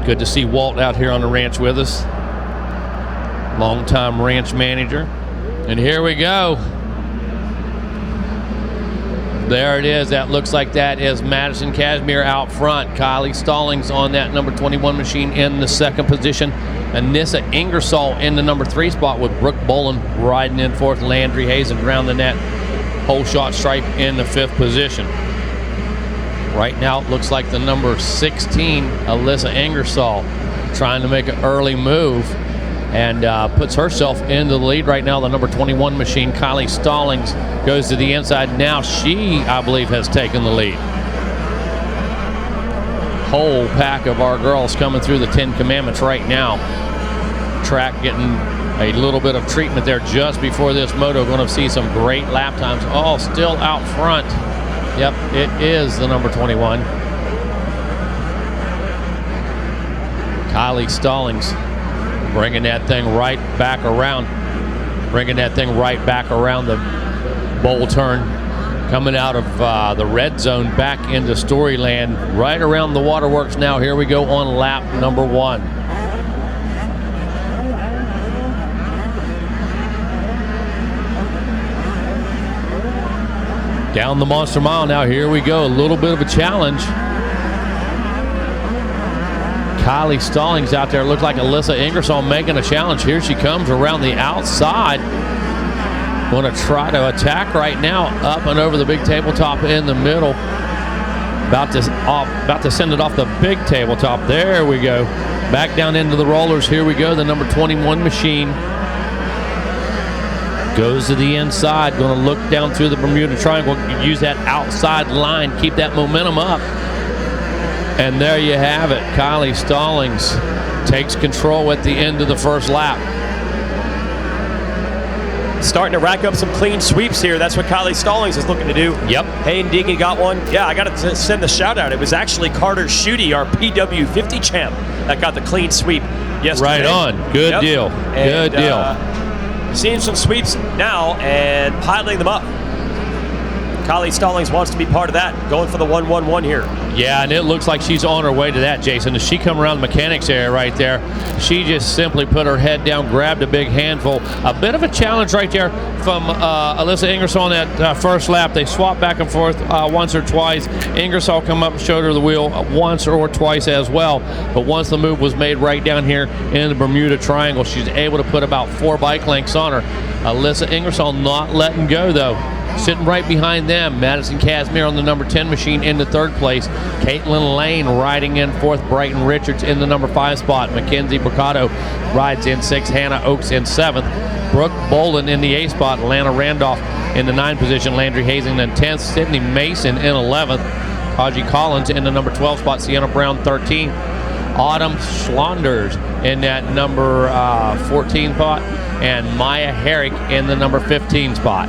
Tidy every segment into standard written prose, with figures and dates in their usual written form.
Good to see Walt out here on the ranch with us. Longtime ranch manager. And here we go. There it is. That looks like that is Madison Casimir out front. Kylie Stallings on that number 21 machine in the second position. Anissa Ingersoll in the number 3 spot with Brooke Bolin riding in fourth. Landry Hazen around the net. Whole shot stripe in the 5th position. Right now it looks like the number 16, Alyssa Ingersoll, trying to make an early move and puts herself into the lead right now. The number 21 machine, Kylie Stallings, goes to the inside. Now she, I believe, has taken the lead. Whole pack of our girls coming through the 10 Commandments right now. Track getting a little bit of treatment there just before this moto. Going to see some great lap times. Oh, still out front. Yep, it is the number 21. Kylie Stallings bringing that thing right back around. Bringing that thing right back around the bowl turn. Coming out of the red zone back into Storyland. Right around the waterworks now. Here we go on lap number 1. Down the Monster Mile now. Here we go. A little bit of a challenge. Kylie Stallings out there. Looked like Alyssa Ingersoll making a challenge. Here she comes around the outside. Going to try to attack right now. Up and over the big tabletop in the middle. About to send it off the big tabletop. There we go. Back down into the rollers. Here we go. The number 21 machine. Goes to the inside, going to look down through the Bermuda Triangle, use that outside line, keep that momentum up. And there you have it. Kylie Stallings takes control at the end of the first lap. Starting to rack up some clean sweeps here. That's what Kylie Stallings is looking to do. Yep. Hey, and Deegan got one. Yeah, I got to send the shout out. It was actually Carter Schutte, our PW50 champ, that got the clean sweep yesterday. Right on. Good deal. Good deal. Seeing some sweeps now and piling them up. Kylie Stallings wants to be part of that, going for the 1-1-1 here. Yeah, and it looks like she's on her way to that, Jason. As she come around the mechanics area right there, she just simply put her head down, grabbed a big handful. A bit of a challenge right there from Alyssa Ingersoll on that first lap. They swapped back and forth once or twice. Ingersoll come up and showed her the wheel once or twice as well. But once the move was made right down here in the Bermuda Triangle, she's able to put about 4 bike lengths on her. Alyssa Ingersoll not letting go, though. Sitting right behind them, Madison Casimir on the number 10 machine in the 3rd place. Caitlin Lane riding in 4th. Brighton Richards in the number 5 spot. Mackenzie Mercado rides in 6th. Hannah Oakes in 7th. Brooke Bolin in the 8th spot. Lana Randolph in the 9th position. Landry Hazen in 10th. Sydney Mason in 11th. Haji Collins in the number 12 spot. Sienna Brown 13th. Autumn Schlonders in that number 14 spot. And Maya Herrick in the number 15 spot.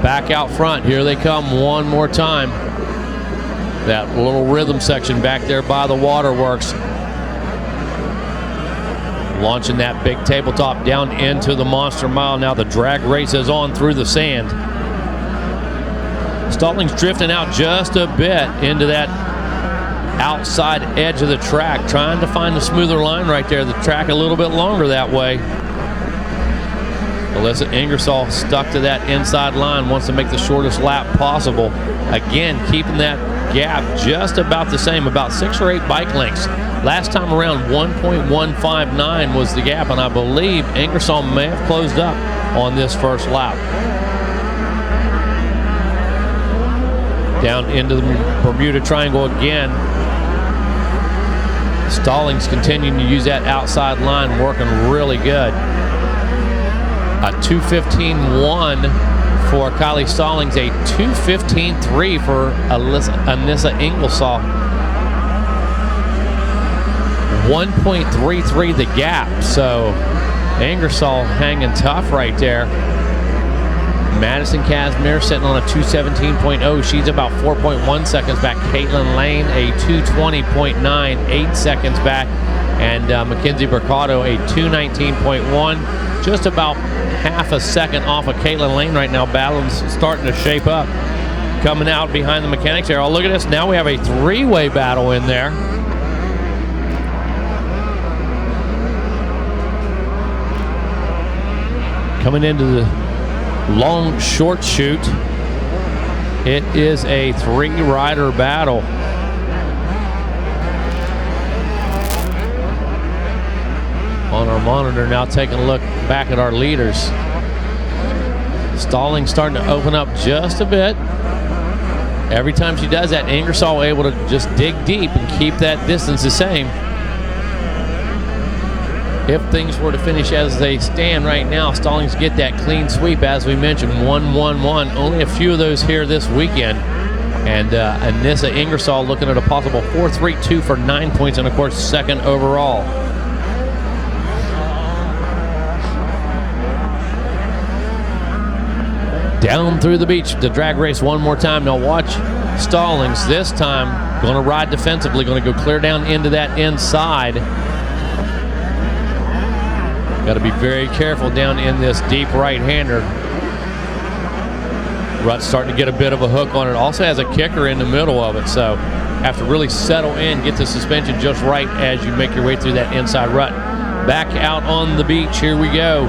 Back out front, here they come one more time. That little rhythm section back there by the waterworks. Launching that big tabletop down into the Monster Mile. Now the drag race is on through the sand. Stallings drifting out just a bit into that outside edge of the track, trying to find a smoother line right there. The track a little bit longer that way. Alyssa Ingersoll stuck to that inside line, wants to make the shortest lap possible. Again, keeping that gap just about the same, about 6 or 8 bike lengths. Last time around, 1.159 was the gap, and I believe Ingersoll may have closed up on this first lap. Down into the Bermuda Triangle again. Stallings continuing to use that outside line, working really good. A 2:15.1 for Kylie Stallings, a 2:15.3 for Anissa Ingersoll. 1.33 the gap, so Ingersoll hanging tough right there. Madison Casimir sitting on a 2:17.0. She's about 4.1 seconds back. Caitlin Lane, a 2:20.9, 8 seconds back. And Mackenzie Mercado, a 2:19.1, just about half a second off of Caitlin Lane right now. Battle's starting to shape up. Coming out behind the mechanics here. Oh, look at this. Now we have a 3-way battle in there. Coming into the long short chute, it is a 3-rider battle. On our monitor now, taking a look back at our leaders. Stallings starting to open up just a bit. Every time she does that, Ingersoll able to just dig deep and keep that distance the same. If things were to finish as they stand right now, Stallings get that clean sweep, as we mentioned, 1-1-1. Only a few of those here this weekend. And Anissa Ingersoll looking at a possible 4-3-2 for 9 points, and of course, second overall. Down through the beach, the drag race one more time. Now watch Stallings this time, going to ride defensively, going to go clear down into that inside. Got to be very careful down in this deep right-hander. Rutt's starting to get a bit of a hook on it. Also has a kicker in the middle of it, so have to really settle in, get the suspension just right as you make your way through that inside rut. Back out on the beach, here we go.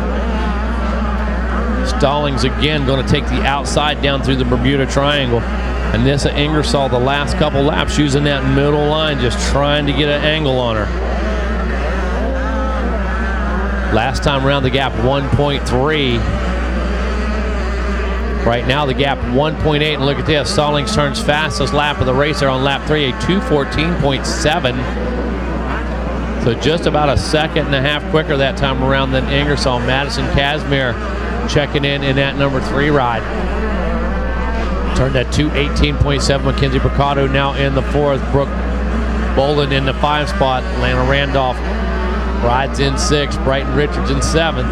Stallings again going to take the outside down through the Bermuda Triangle. Anissa Ingersoll the last couple laps using that middle line, just trying to get an angle on her. Last time around the gap 1.3. Right now the gap 1.8, and look at this. Stallings turns fastest lap of the race there on lap 3, a 2:14.7. So just about a second and a half quicker that time around than Ingersoll. Madison Casimir checking in that number 3 ride. Turned that 2:18.7. Mackenzie Bricado now in the 4th. Brooke Bolden in the 5 spot. Lana Randolph rides in 6th. Brighton Richards in 7th.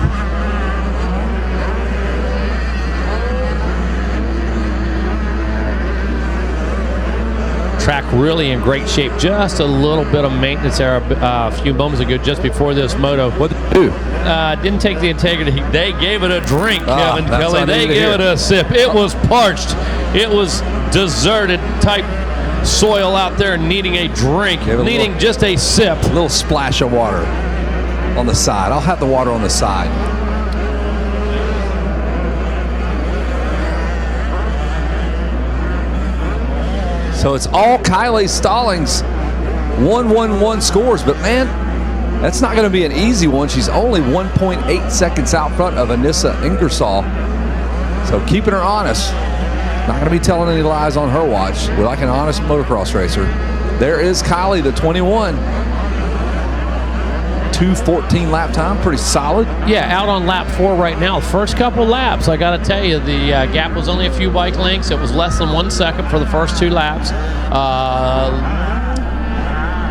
Track really in great shape. Just a little bit of maintenance there a few moments ago, just before this moto. What did they do? Didn't take the integrity. They gave it a drink, Kevin Kelly. They gave it a sip. It was parched. It was deserted type soil out there, needing a drink, needing just a sip. A little splash of water on the side. I'll have the water on the side. So it's all Kylie Stallings 1-1-1 scores, but man, that's not going to be an easy one. She's only 1.8 seconds out front of Anissa Ingersoll. So keeping her honest. Not going to be telling any lies on her watch. We like an honest motocross racer. There is Kylie, the 21. 2:14 lap time, pretty solid. Yeah, out on lap 4 right now. First couple laps, I got to tell you, the gap was only a few bike lengths. It was less than 1 second for the first 2 laps.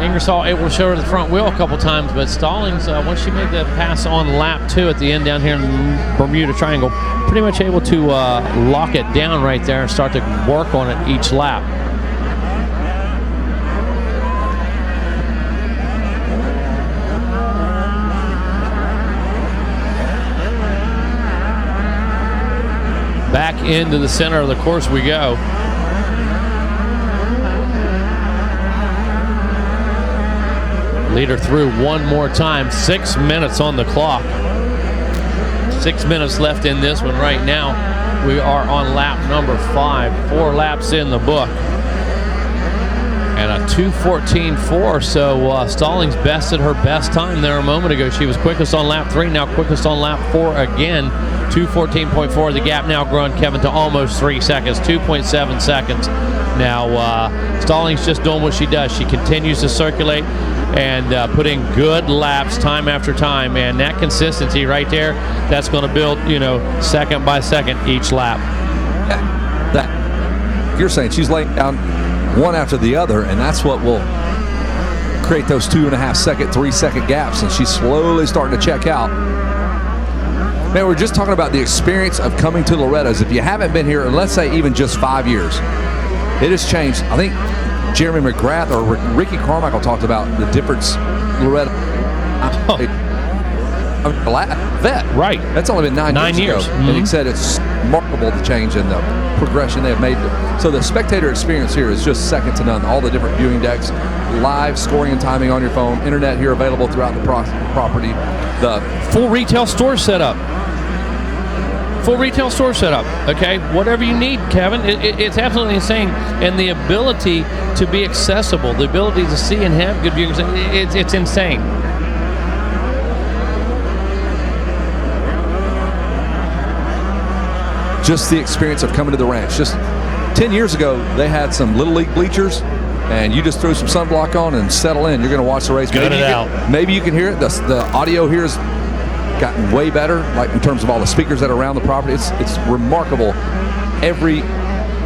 Ingersoll able to show her the front wheel a couple times, but Stallings, once she made the pass on lap 2 at the end down here in Bermuda Triangle, pretty much able to lock it down right there and start to work on it each lap. Back into the center of the course we go. Leader through one more time. 6 minutes on the clock. 6 minutes left in this one right now. We are on lap number 5. 4 laps in the book. And a 2:14.4. So Stallings bested her best time there a moment ago. She was quickest on lap 3, now quickest on lap 4 again. 2:14.4. The gap now growing, Kevin, to almost 3 seconds. 2.7 seconds. Now Stallings just doing what she does. She continues to circulate and put in good laps time after time, and that consistency right there, that's going to build, you know, second by second each lap. That you're saying she's laying down one after the other, and that's what will create those 2.5 second, 3 second gaps, and she's slowly starting to check out. Man, we're just talking about the experience of coming to Loretta's. If you haven't been here, and let's say even just 5 years, it has changed. I think Jeremy McGrath or Ricky Carmichael talked about the difference. Loretta, vet, right? That's only been 9 years ago, and he said it's remarkable the change in the progression they have made. So the spectator experience here is just second to none. All the different viewing decks, live scoring and timing on your phone, internet here available throughout the property. The full retail store setup. full retail store setup. Okay, whatever you need, Kevin. It's absolutely insane, and the ability to be accessible, the ability to see and have good viewing, it's insane. Just the experience of coming to the ranch. Just 10 years ago, they had some Little League bleachers, and you just throw some sunblock on and settle in. You're going to watch the race. Maybe you can hear it. The audio here has gotten way better, like in terms of all the speakers that are around the property. It's remarkable. Every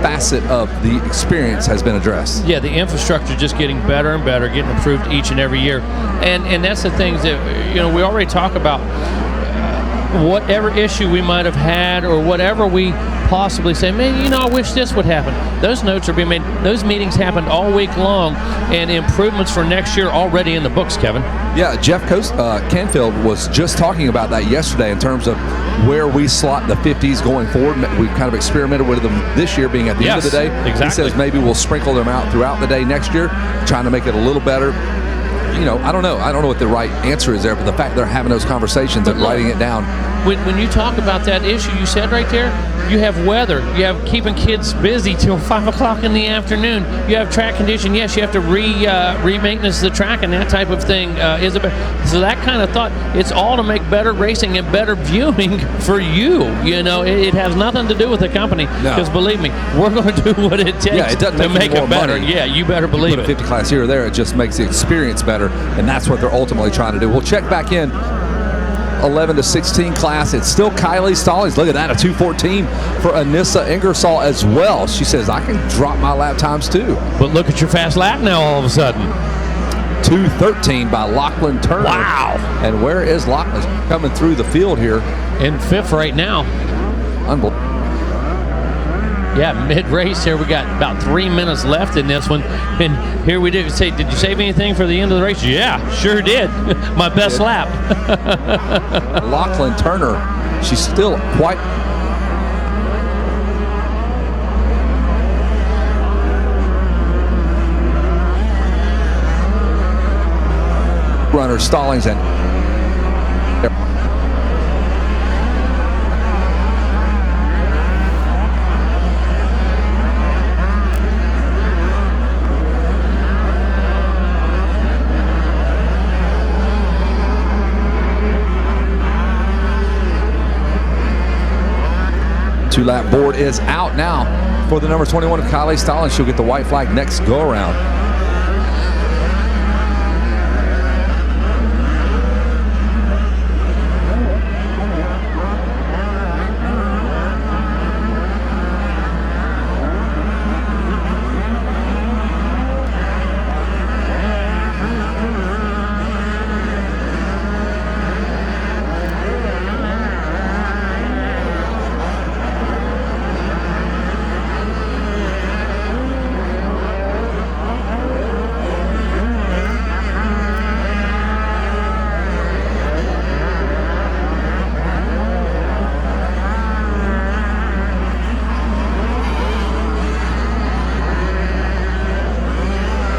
facet of the experience has been addressed. Yeah, the infrastructure just getting better and better, getting improved each and every year. And that's the things that, we already talk about. Whatever issue we might have had or whatever we possibly say, man, I wish this would happen. Those notes are being made. Those meetings happened all week long, and improvements for next year already in the books, Kevin. Yeah, Jeff Canfield was just talking about that yesterday in terms of where we slot the 50s going forward. We kind of experimented with them this year being at the end of the day. Exactly. He says maybe we'll sprinkle them out throughout the day next year, trying to make it a little better. I don't know. I don't know what the right answer is there, but the fact they're having those conversations and writing it down. When you talk about that issue you said right there, you have weather. You have keeping kids busy till 5 o'clock in the afternoon. You have track condition. Yes, you have to re-maintenance the track and that type of thing. So that kind of thought, it's all to make better racing and better viewing for you. It has nothing to do with the company. Because believe me, we're going to do what it takes to make it better. Money. Yeah, you better believe it. Put a 50 class here or there, it just makes the experience better, and that's what they're ultimately trying to do. We'll check back in. 11 to 16 class. It's still Kylie Stallings. Look at that, a 2:14 for Anissa Ingersoll as well. She says, I can drop my lap times too. But look at your fast lap now all of a sudden. 2:13 by Lachlan Turner. Wow. And where is Lachlan? Coming through the field here. In fifth right now. Unbelievable. Yeah, mid-race here. We got about 3 minutes left in this one. And here we do. Did you save anything for the end of the race? Yeah, sure did. My best lap. Lachlan Turner, she's still quite... runner Stallings and... Two-lap board is out now for the number 21 of Kylie Stallings. She'll get the white flag next go-around.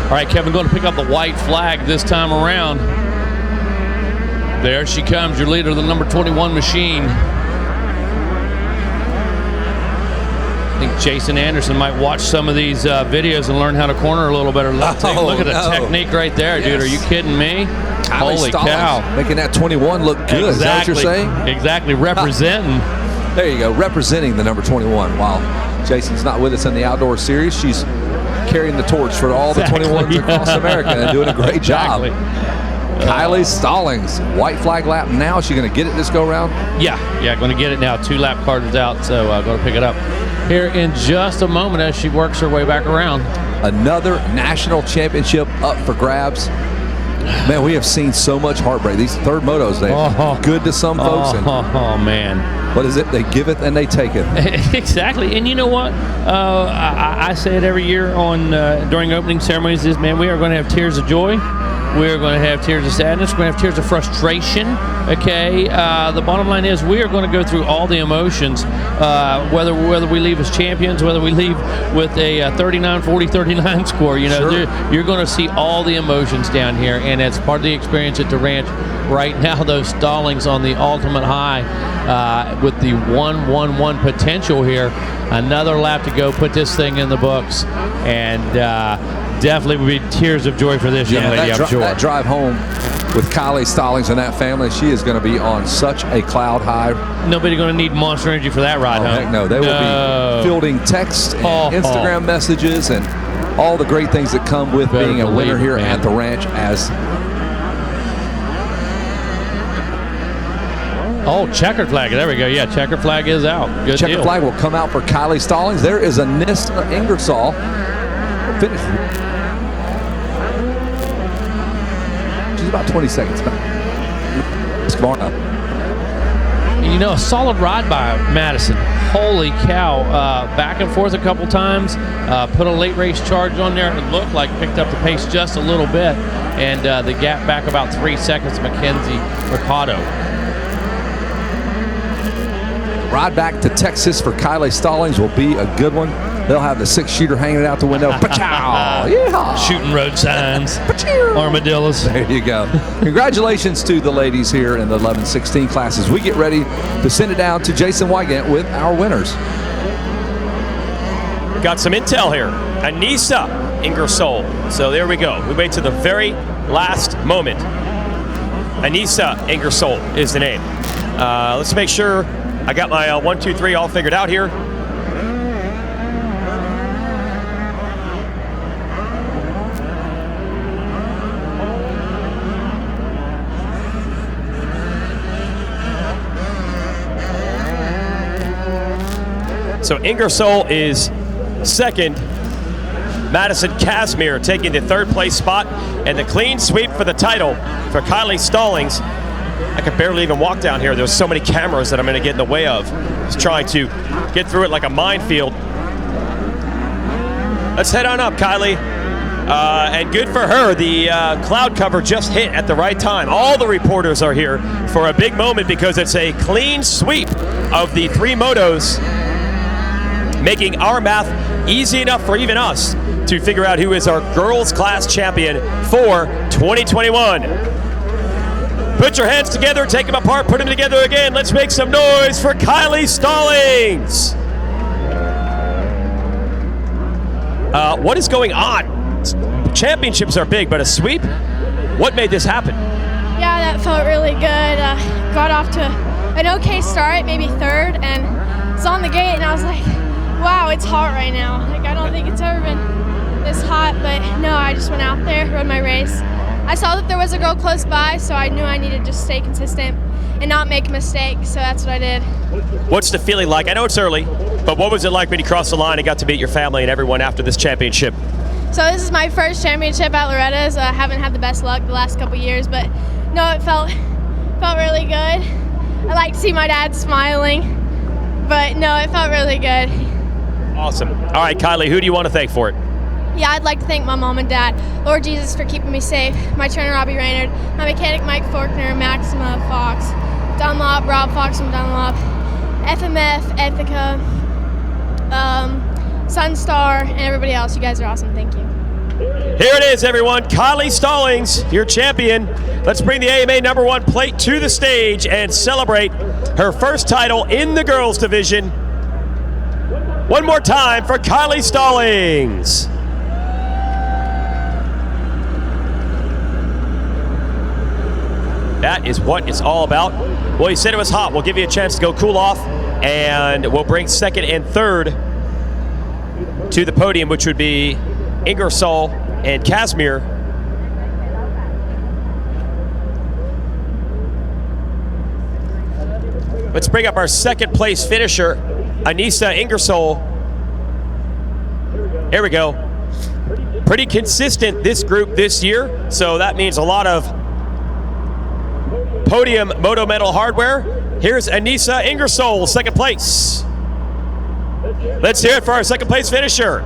All right, Kevin, going to pick up the white flag this time around. There she comes, your leader, the number 21 machine. I think Jason Anderson might watch some of these videos and learn how to corner a little better. Look at the technique right there, dude. Are you kidding me? Holy cow. Making that 21 look good. Exactly. Is that what you're saying? Exactly. Representing. There you go. Representing the number 21. While Jason's not with us in the outdoor series, she's carrying the torch for all the 21s across America and doing a great job. Kylie Stallings, white flag lap now. Is she going to get it this go round? Yeah, going to get it now. 2 lap card is out, so I'm going to pick it up here in just a moment as she works her way back around. Another national championship up for grabs. Man, we have seen so much heartbreak. These third motos, they're good to some folks. Oh, man. What is it? They give it and they take it. Exactly. And you know what? I say it every year on during opening ceremonies is, man, we are going to have tears of joy. We're going to have tears of sadness. We're going to have tears of frustration. Okay. The bottom line is we are going to go through all the emotions, whether we leave as champions, whether we leave with a 39, 40, 39 score. You know, Sure. you're going to see all the emotions down here, and it's part of the experience at the ranch. Right now, those stallings on the ultimate high with the 1-1-1 potential here. Another lap to go, put this thing in the books, and definitely will be tears of joy for this young lady, I'm sure. That drive home with Kylie Stallings and that family, she is going to be on such a cloud high. Nobody going to need Monster Energy for that ride, huh? Heck no. They will be fielding texts and Instagram messages and all the great things that come with being a winner here at the ranch as... Oh, checkered flag. There we go. Yeah, checkered flag is out. Good checkered deal. flag will come out for Kylie Stallings. There is Anissa Ingersoll. Finish. She's about 20 seconds back. You know, a solid ride by Madison. Holy cow. Back and forth a couple times. Put a late race charge on there. It looked like picked up the pace just a little bit. And the gap back about 3 seconds, Mackenzie Mercado. Ride back to Texas for Kylie Stallings will be a good one. They'll have the 6-shooter hanging out the window. Yeah. Shooting road signs. Armadillos. There you go. Congratulations to the ladies here in the 11-16 classes. We get ready to send it down to Jason Wygant with our winners. Got some intel here. Anissa Ingersoll. So there we go. We wait to the very last moment. Anissa Ingersoll is the name. Let's make sure I got my 1, 2, 3 all figured out here. So Ingersoll is second. Madison Casimir taking the 3rd place spot, and the clean sweep for the title for Kylie Stallings. I could barely even walk down here. There's so many cameras that I'm going to get in the way of. Just trying to get through it like a minefield. Let's head on up, Kylie. And good for her. The cloud cover just hit at the right time. All the reporters are here for a big moment because it's a clean sweep of the 3 motos, making our math easy enough for even us to figure out who is our girls class champion for 2021. Put your hands together, take them apart, put them together again. Let's make some noise for Kylie Stallings. What is going on? Championships are big, but a sweep? What made this happen? Yeah, that felt really good. Got off to an okay start, maybe 3rd, and it's on the gate, and I was like, wow, it's hot right now. Like, I don't think it's ever been this hot, but no, I just went out there, rode my race. I saw that there was a girl close by, so I knew I needed to just stay consistent and not make a mistake, so that's what I did. What's the feeling like? I know it's early, but what was it like when you crossed the line and got to meet your family and everyone after this championship? So this is my first championship at Loretta's. I haven't had the best luck the last couple years, but no, it felt really good. I like to see my dad smiling, but no, it felt really good. Awesome. All right, Kylie, who do you want to thank for it? Yeah, I'd like to thank my mom and dad, Lord Jesus for keeping me safe, my trainer Robbie Raynard, my mechanic Mike Faulkner, Maxima Fox, Dunlop, Rob Fox from Dunlop, FMF, Ethica, Sunstar, and everybody else. You guys are awesome. Thank you. Here it is, everyone. Kylie Stallings, your champion. Let's bring the AMA #1 plate to the stage and celebrate her first title in the girls division. One more time for Kylie Stallings. That is what it's all about. Well, you said it was hot. We'll give you a chance to go cool off, and we'll bring 2nd and 3rd to the podium, which would be Ingersoll and Casimir. Let's bring up our 2nd place finisher, Anissa Ingersoll. Here we go. Pretty consistent, this group this year, so that means a lot of podium Moto Metal hardware. Here's Anissa Ingersoll, 2nd place. Let's hear it for our 2nd place finisher.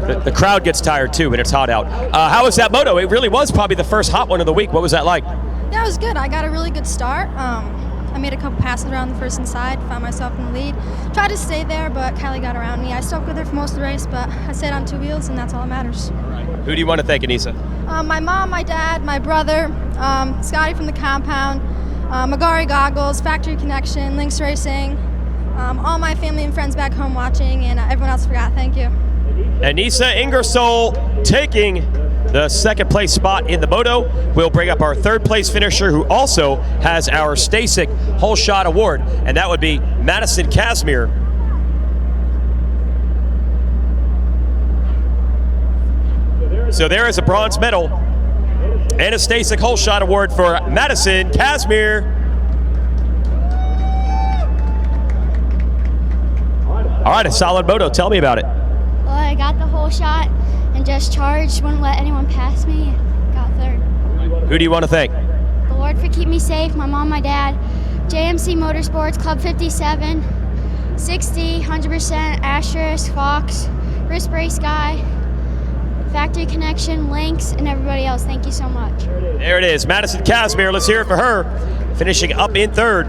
The crowd gets tired too, but it's hot out. How was that moto? It really was probably the first hot one of the week. What was that like? Yeah, it was good. I got a really good start. I made a couple passes around the first inside, found myself in the lead. Tried to stay there, but Kylie got around me. I stuck with her for most of the race, but I stayed on 2 wheels, and that's all that matters. Who do you want to thank, Anissa? My mom, my dad, my brother, Scotty from the compound, Magari Goggles, Factory Connection, Lynx Racing, all my family and friends back home watching, and everyone else forgot. Thank you. Anissa Ingersoll taking the second place spot in the moto. We'll bring up our third place finisher, who also has our Stasic Whole Shot Award, and that would be Madison Casimir. So there is a bronze medal and a Stasic Whole Shot Award for Madison Casimir. All right, a solid moto. Tell me about it. Well, I got the whole shot and just charged, wouldn't let anyone pass me, got third. Who do you want to thank? The Lord for keeping me safe, my mom, my dad, JMC Motorsports, Club 57, 60, 100%, Asterisk, Fox, Wrist Brace Guy, Factory Connection, Lynx, and everybody else. Thank you so much. There it is, Madison Casimir. Let's hear it for her, finishing up in third.